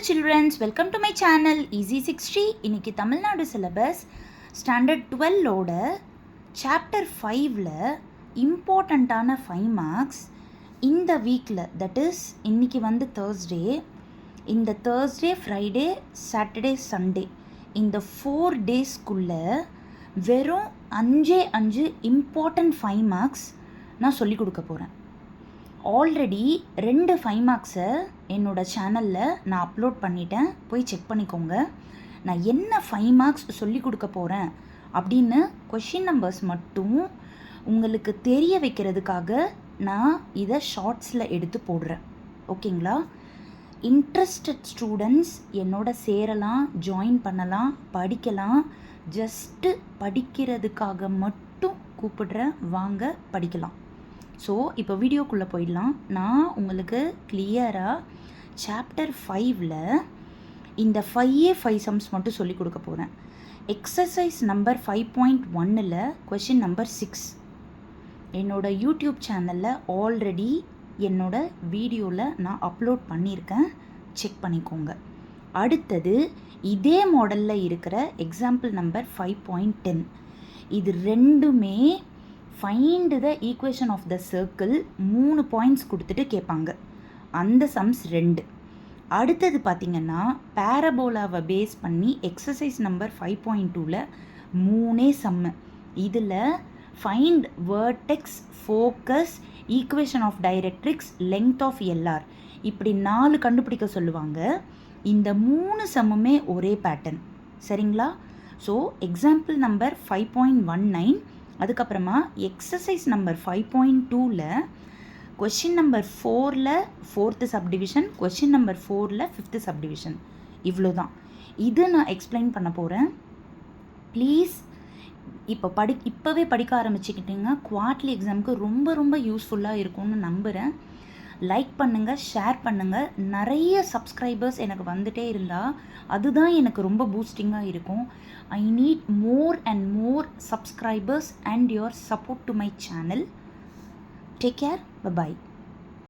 Hello children, welcome to my channel Easy 60. இன்னைக்கு Tamil Nadu syllabus standard 12 ஓட chapter 5ல இம்பார்ட்டண்ட்டான 5 marks இந்த வீக்கில், தட் இஸ் இன்னைக்கு வந்து தேர்ஸ்டே, இந்த தேர்ஸ்டே ஃப்ரைடே சாட்டர்டே சண்டே இந்த 4 டேஸ்க்குள்ளே வெறும் 5 இம்பார்ட்டண்ட் 5 மார்க்ஸ் நான் சொல்லிக் கொடுக்க போகிறேன். ஆல்ரெடி 2 5 மார்க்ஸை என்னோடய சேனலில் நான் அப்லோட் பண்ணிட்டேன், போய் செக் பண்ணிக்கோங்க. நான் என்ன 5 மார்க்ஸ் சொல்லி கொடுக்க போகிறேன் அப்படின்னு கொஷின் நம்பர்ஸ் மட்டும் உங்களுக்கு தெரிய வைக்கிறதுக்காக நான் இதை ஷார்ட்ஸில் எடுத்து போடுறேன். ஓகேங்களா? இன்ட்ரெஸ்டட் ஸ்டூடெண்ட்ஸ் என்னோட சேரலாம், ஜாயின் பண்ணலாம், படிக்கலாம். ஜஸ்ட்டு படிக்கிறதுக்காக மட்டும் கூப்பிடுறேன், வாங்க படிக்கலாம். ஸோ இப்போ வீடியோக்குள்ளே போயிடலாம். நான் உங்களுக்கு கிளியராக சாப்டர் 5ல் இந்த 5 சம்ஸ் மட்டும் சொல்லிக் கொடுக்க போகிறேன். எக்ஸசைஸ் நம்பர் 5.1ல் கொஷின் நம்பர் 6 என்னோடய யூடியூப் சேனலில் ஆல்ரெடி என்னோடய வீடியோவில் நான் அப்லோட் பண்ணியிருக்கேன், செக் பண்ணிக்கோங்க. அடுத்தது இதே மாடலில் இருக்கிற எக்ஸாம்பிள் நம்பர் 5.10. இது ரெண்டுமே find the equation of the circle 3 points கொடுத்துட்டு கேட்பாங்க. அந்த சம்ஸ் 2. அடுத்தது பார்த்திங்கன்னா பேரபோலாவை பேஸ் பண்ணி எக்ஸசைஸ் நம்பர் 5.2ல் 3 சம்மு. இதில் find vertex, focus, equation of directrix, length of LR, இப்படி 4 கண்டுபிடிக்க சொல்லுவாங்க. இந்த 3 சம்முமே ஒரே பேட்டர்ன், சரிங்களா? ஸோ எக்ஸாம்பிள் நம்பர் 5.19, அதுக்கப்புறமா எக்ஸசைஸ் நம்பர் 5.2ல் கொஷின் நம்பர் 4ல் 4th சப்டிவிஷன், கொஷின் நம்பர் 4ல் 5th சப்டிவிஷன். இவ்வளோ தான். இது நான் எக்ஸ்பிளைன் பண்ண போகிறேன். ப்ளீஸ் இப்போவே படிக்க ஆரம்பிச்சுக்கிட்டிங்கன்னா குவார்ட்லி எக்ஸாமுக்கு ரொம்ப யூஸ்ஃபுல்லாக இருக்கும்னு நம்புகிறேன். லைக் பண்ணுங்கள், ஷேர் பண்ணுங்கள். நிறைய சப்ஸ்கிரைபர்ஸ் எனக்கு வந்துகிட்டே இருந்தால் அதுதான் எனக்கு ரொம்ப பூஸ்டிங்காக இருக்கும். I need more and more subscribers and your support to my channel. Take care. Bye-bye.